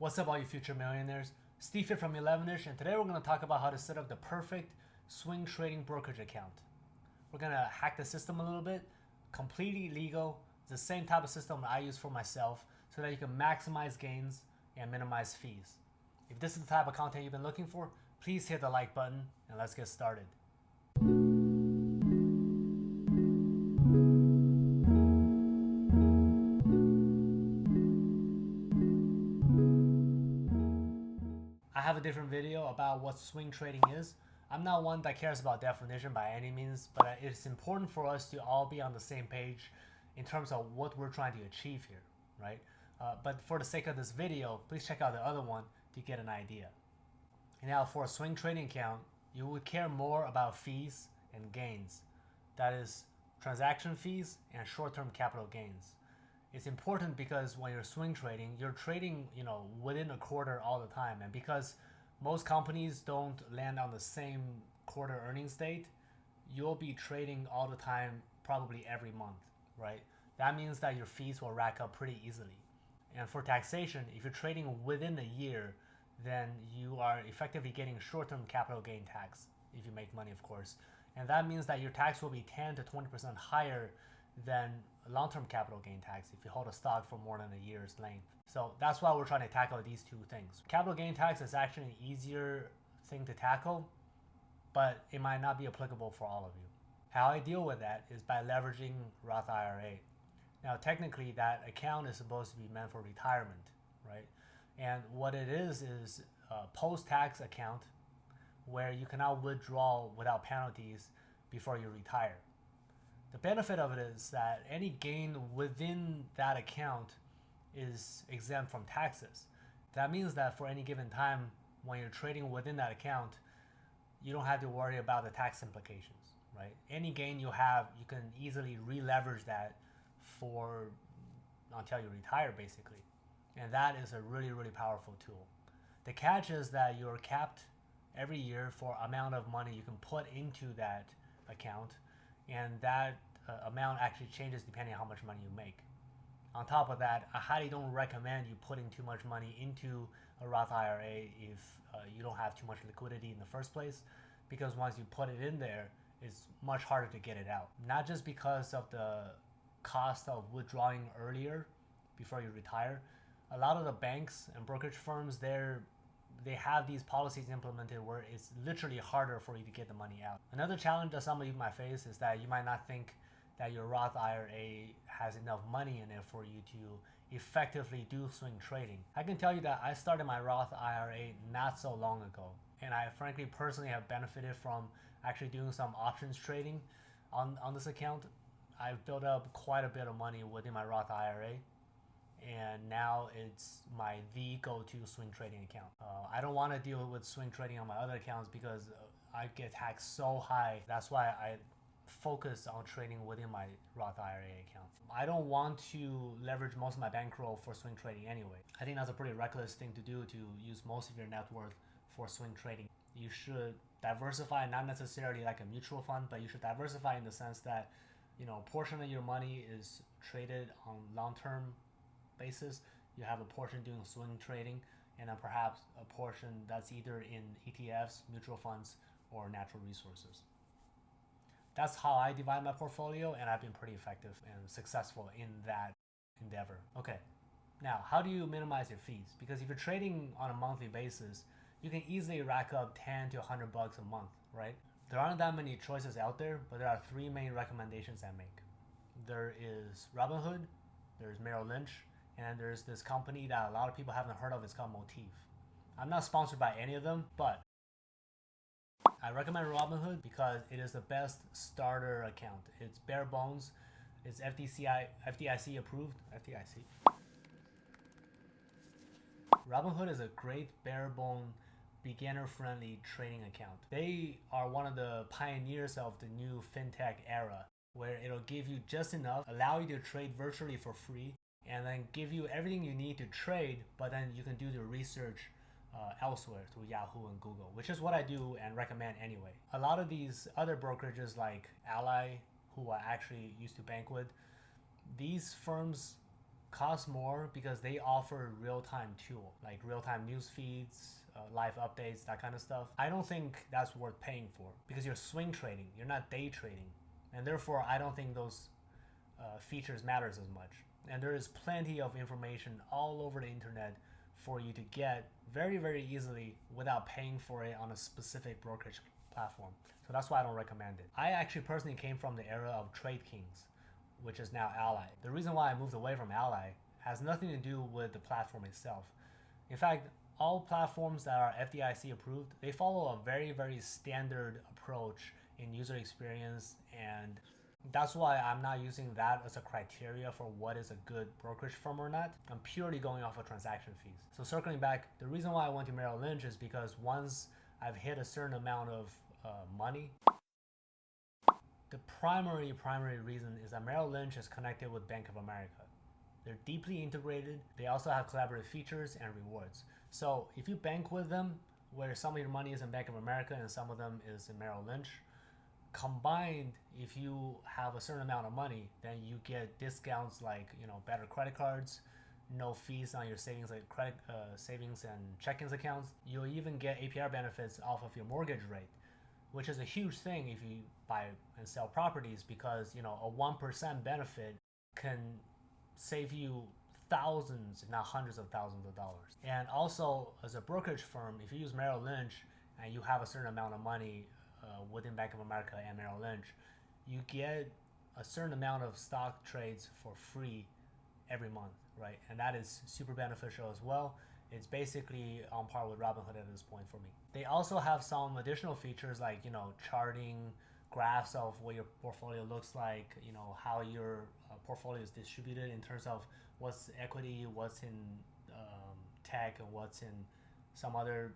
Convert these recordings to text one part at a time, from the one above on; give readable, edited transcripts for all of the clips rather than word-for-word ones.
What's up all you future millionaires? Steve here from 11ish, and today we're going to talk about how to set up the perfect swing trading brokerage account. We're going to hack the system a little bit, completely legal. It's the same type of system I use for myself so that you can maximize gains and minimize fees. If this is the type of content you've been looking for, please hit the like button and let's get started. I have a different video about what swing trading is. I'm not one that cares about definition by any means, but it's important for us to all be on the same page in terms of what we're trying to achieve here, right? But for the sake of this video, please check out the other one to get an idea. Now, for a swing trading account, you would care more about fees and gains. That is, transaction fees and short-term capital gains. It's important because when you're swing trading, you're trading, within a quarter all the time. And because most companies don't land on the same quarter earnings date, you'll be trading all the time, probably every month, right? That means that your fees will rack up pretty easily. And for taxation, if you're trading within a year, then you are effectively getting short-term capital gain tax, if you make money, of course. And that means that your tax will be 10 to 20% higher than long-term capital gain tax if you hold a stock for more than a year's length. So that's why we're trying to tackle these two things. Capital gain tax is actually an easier thing to tackle, but it might not be applicable for all of you. How I deal with that is by leveraging Roth IRA. Now, technically, that account is supposed to be meant for retirement, right? And what it is a post-tax account where you cannot withdraw without penalties before you retire. The benefit of it is that any gain within that account is exempt from taxes. That means that for any given time when you're trading within that account, you don't have to worry about the tax implications, right? Any gain you have, you can easily re-leverage that for until you retire, basically. And that is a really, really powerful tool. The catch is that you're capped every year for amount of money you can put into that account, and that amount actually changes depending on how much money you make. On top of that, I highly don't recommend you putting too much money into a Roth IRA if you don't have too much liquidity in the first place, because once you put it in there, it's much harder to get it out. Not just because of the cost of withdrawing earlier before you retire. A lot of the banks and brokerage firms, they have these policies implemented where it's literally harder for you to get the money out. Another challenge that some of you might face is that you might not think that your Roth IRA has enough money in it for you to effectively do swing trading. I can tell you that I started my Roth IRA not so long ago, and I frankly personally have benefited from actually doing some options trading on this account. I've built up quite a bit of money within my Roth IRA, and now it's the go-to swing trading account. I don't want to deal with swing trading on my other accounts because I get taxed so high. That's why I focus on trading within my Roth IRA account. I don't want to leverage most of my bankroll for swing trading anyway. I think that's a pretty reckless thing to do, to use most of your net worth for swing trading. You should diversify, not necessarily like a mutual fund, but you should diversify in the sense that, a portion of your money is traded on long-term basis. You have a portion doing swing trading, and then perhaps a portion that's either in ETFs, mutual funds, or natural resources. That's how I divide my portfolio, and I've been pretty effective and successful in that endeavor. Okay, now how do you minimize your fees? Because if you're trading on a monthly basis, you can easily rack up 10 to 100 bucks a month, right? There aren't that many choices out there, but there are three main recommendations I make. There is Robinhood, there's Merrill Lynch, and there's this company that a lot of people haven't heard of. It's called Motif. I'm not sponsored by any of them, but I recommend Robinhood because it is the best starter account. It's bare bones. It's FDIC approved. FDIC. Robinhood is a great bare bone, beginner-friendly trading account. They are one of the pioneers of the new fintech era, where it'll give you just enough, allow you to trade virtually for free, and then give you everything you need to trade, but then you can do the research elsewhere through Yahoo and Google, which is what I do and recommend anyway. A lot of these other brokerages like Ally, who I actually used to bank with, these firms cost more because they offer real-time tool, like real-time news feeds, live updates, that kind of stuff. I don't think that's worth paying for because you're swing trading, you're not day trading, and therefore I don't think those features matters as much. And there is plenty of information all over the internet for you to get very, very easily without paying for it on a specific brokerage platform. So that's why I don't recommend it. I actually personally came from the era of Trade Kings, which is now Ally. The reason why I moved away from Ally has nothing to do with the platform itself. In fact, all platforms that are FDIC approved, they follow a very, very standard approach in user experience, and that's why I'm not using that as a criteria for what is a good brokerage firm or not. I'm purely going off of transaction fees. So circling back, the reason why I went to Merrill Lynch is because once I've hit a certain amount of money, the primary reason is that Merrill Lynch is connected with Bank of America. They're deeply integrated. They also have collaborative features and rewards. So if you bank with them, where some of your money is in Bank of America and some of them is in Merrill Lynch, combined, if you have a certain amount of money, then you get discounts like, better credit cards, no fees on your savings, like credit savings and checkings accounts. You'll even get APR benefits off of your mortgage rate, which is a huge thing if you buy and sell properties, because a 1% benefit can save you thousands, if not hundreds of thousands of dollars. And also, as a brokerage firm, if you use Merrill Lynch and you have a certain amount of money within Bank of America and Merrill Lynch, you get a certain amount of stock trades for free every month, right? And that is super beneficial as well. It's basically on par with Robinhood at this point for me. They also have some additional features like, charting graphs of what your portfolio looks like, how your portfolio is distributed in terms of what's equity, what's in tech, and what's in some other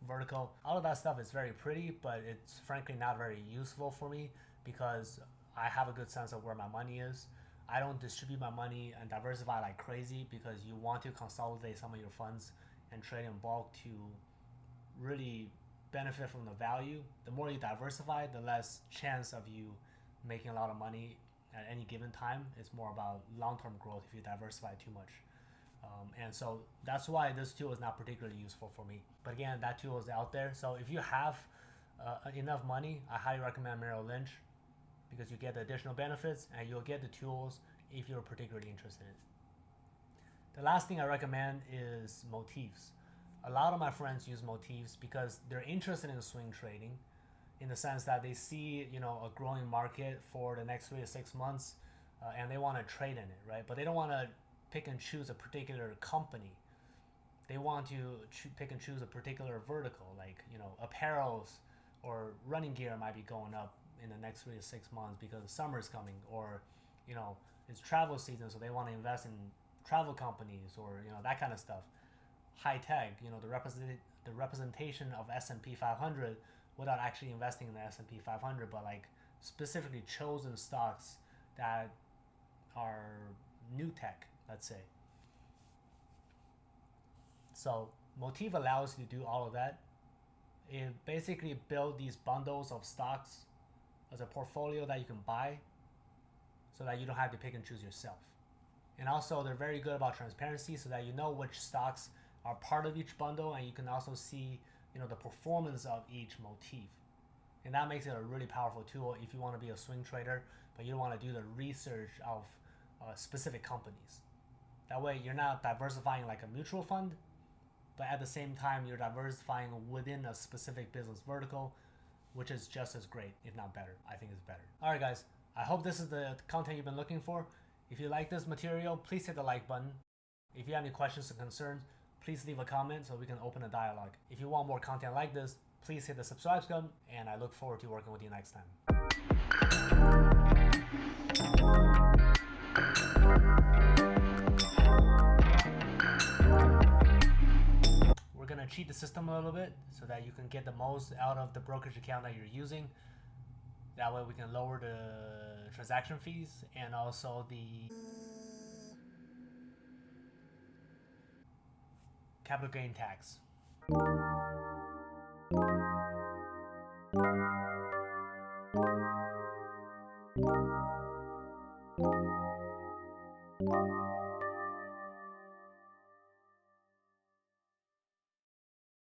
vertical. All of that stuff is very pretty, but it's frankly not very useful for me because I have a good sense of where my money is. I don't distribute my money and diversify like crazy because you want to consolidate some of your funds and trade in bulk to really benefit from the value. The more you diversify, the less chance of you making a lot of money at any given time. It's more about long-term growth if you diversify too much. And so that's why this tool is not particularly useful for me. But again, that tool is out there. So if you have enough money, I highly recommend Merrill Lynch because you get the additional benefits and you'll get the tools if you're particularly interested in it. The last thing I recommend is Motifs. A lot of my friends use Motifs because they're interested in swing trading in the sense that they see, a growing market for the next 3 to 6 months and they want to trade in it, right? But they don't want to pick and choose a particular company. They want to pick and choose a particular vertical, like, apparels or running gear might be going up in the next 3 to 6 months because summer is coming, or, it's travel season, so they want to invest in travel companies or, that kind of stuff. High tech, the representation of S&P 500 without actually investing in the S&P 500, but like specifically chosen stocks that are new tech, let's say. So Motif allows you to do all of that. It basically builds these bundles of stocks as a portfolio that you can buy so that you don't have to pick and choose yourself. And also they're very good about transparency so that you know which stocks are part of each bundle, and you can also see the performance of each motif. And that makes it a really powerful tool if you want to be a swing trader but you don't want to do the research of specific companies. That way you're not diversifying like a mutual fund, but at the same time you're diversifying within a specific business vertical, which is just as great, if not better. I think it's better. All right, guys, I hope this is the content you've been looking for. If you like this material, please hit the like button. If you have any questions or concerns, please leave a comment so we can open a dialogue. If you want more content like this, please hit the subscribe button, and I look forward to working with you next time. We're gonna cheat the system a little bit so that you can get the most out of the brokerage account that you're using. That way we can lower the transaction fees and also the capital gain tax.